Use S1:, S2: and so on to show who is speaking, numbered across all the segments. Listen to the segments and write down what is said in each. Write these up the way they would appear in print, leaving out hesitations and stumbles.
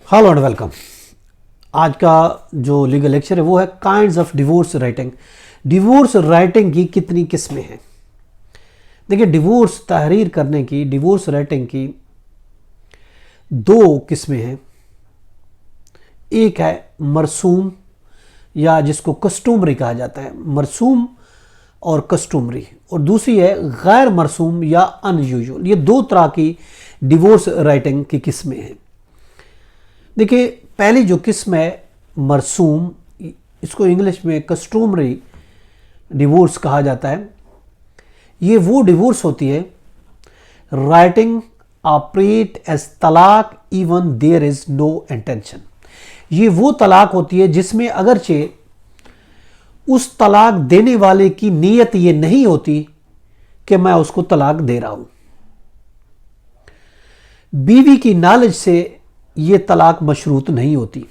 S1: Hello and welcome. आज का जो लीगल लेक्चर है वो है kinds of divorce writing. Divorce writing की कितनी किस्में हैं। देखिए, डिवोर्स तहरीर करने की, डिवोर्स राइटिंग की दो किस्में हैं। एक है मरसूम या जिसको कस्टमरी कहा जाता है, मरसूम और कस्टमरी, और दूसरी है गैर मरसूम या अनयूजुअल। ये दो तरह की डिवोर्स राइटिंग की किस्में हैं। देखिए, पहली जो किस्म है मरसूम, इसको इंग्लिश में कस्टमरी डिवोर्स कहा जाता है। ये वो डिवोर्स होती है राइटिंग ऑपरेट एज तलाक even there is no intention. ये वो तलाक होती है जिसमें अगरचे उस तलाक देने वाले की नीयत ये नहीं होती कि मैं उसको तलाक दे रहा हूं। बीवी की नॉलेज से ये तलाक मशरूत नहीं होती।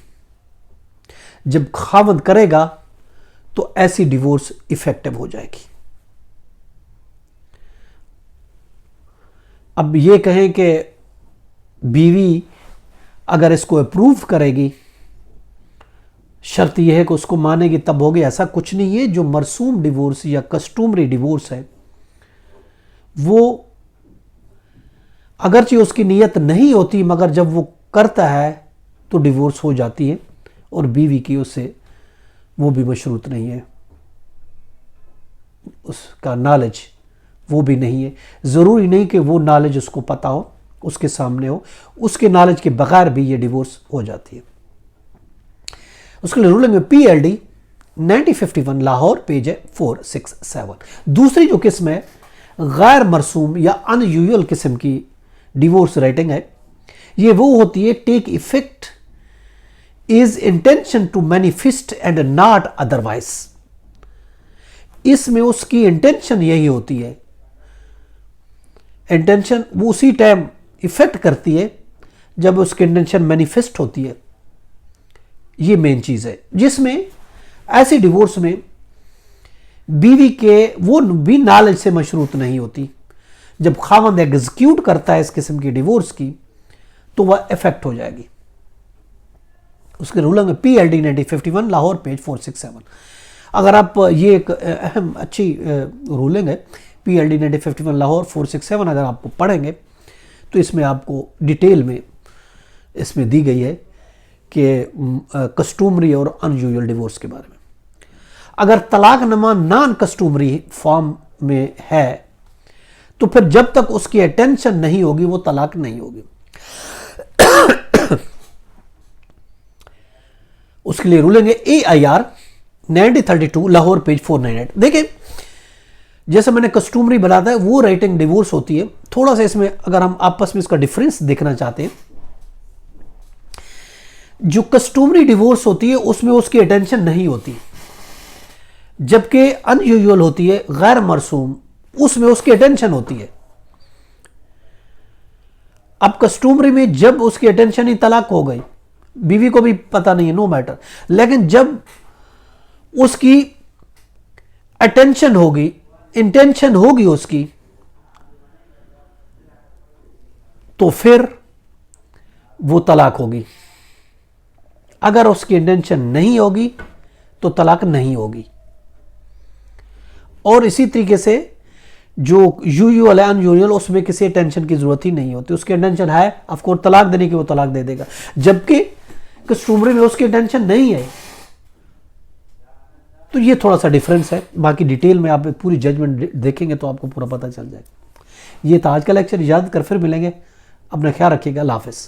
S1: जब खावंद करेगा तो ऐसी डिवोर्स इफेक्टिव हो जाएगी। अब ये कहें कि बीवी अगर इसको अप्रूव करेगी, शर्त यह है कि उसको मानेगी तब होगी, ऐसा कुछ नहीं है। जो मरसूम डिवोर्स या कस्टमरी डिवोर्स है वो अगरचे उसकी नीयत नहीं होती, मगर जब वो करता है तो डिवोर्स हो जाती है और बीवी की उससे वो भी मशरूत नहीं है, उसका नॉलेज वो भी नहीं है। ज़रूरी नहीं कि वो नॉलेज उसको पता हो, उसके सामने हो, उसके नॉलेज के बगैर भी ये डिवोर्स हो जाती है। उसके लिए रूलिंग में PLD 1951 लाहौर पेज है 467। दूसरी जो किस्म है गैर मरसूम या अनयूजुअल किस्म की डिवोर्स राइटिंग है, ये वो होती है take effect is intention to manifest and not otherwise. इसमें उसकी इंटेंशन यही होती है, इंटेंशन वो उसी टाइम इफेक्ट करती है जब उसकी इंटेंशन मैनिफेस्ट होती है। ये मेन चीज है जिसमें ऐसी डिवोर्स में बीवी के वो भी नॉलेज से मशरूत नहीं होती। जब खावंद एग्जीक्यूट करता है इस किस्म की डिवोर्स की तो वह इफेक्ट हो जाएगी। उसके रूलिंग में PLD 1951 लाहौर पेज 467। अगर आप ये एक अहम अच्छी रूलिंग है PLD 1951 लाहौर 467, अगर आप पढ़ेंगे तो इसमें आपको डिटेल में इसमें दी गई है कि कस्टमरी और अनयूजुअल डिवोर्स के बारे में। अगर तलाकनामा नॉन कस्टमरी फॉर्म में है तो फिर जब तक उसकी अटेंशन नहीं होगी वो तलाक नहीं होगी। उसके लिए रूलिंग है AIR 1932 लाहौर पेज 498। देखिए, जैसे मैंने कस्टमरी बताया है वो राइटिंग डिवोर्स होती है। थोड़ा सा इसमें अगर हम आपस में इसका डिफरेंस देखना चाहते हैं, जो कस्टमरी डिवोर्स होती है उसमें उसकी अटेंशन नहीं होती, जबकि अनयूजुअल होती है गैर मरसूम, उसमें उसकी अटेंशन होती है। अब कस्टमरी में जब उसकी अटेंशन ही तलाक हो गई, बीवी को भी पता नहीं है, नो मैटर, लेकिन जब उसकी अटेंशन होगी, इंटेंशन होगी उसकी, तो फिर वो तलाक होगी। अगर उसकी इंटेंशन नहीं होगी तो तलाक नहीं होगी। और इसी तरीके से जो यूजुअल है अनयूजुअल, उसमें किसी टेंशन की जरूरत ही नहीं होती। उसकी इंटेंशन है ऑफकोर्स तलाक देने की, वो तलाक दे देगा, जबकि कस्टमरी में उसकी इंटेंशन नहीं है। तो ये थोड़ा सा डिफरेंस है। बाकी डिटेल में आप पूरी जजमेंट देखेंगे तो आपको पूरा पता चल जाएगा। ये था आज का लेक्चर। इजाजत कर फिर मिलेंगे। अपना ख्याल रखिएगा। अल्लाह हाफिज़।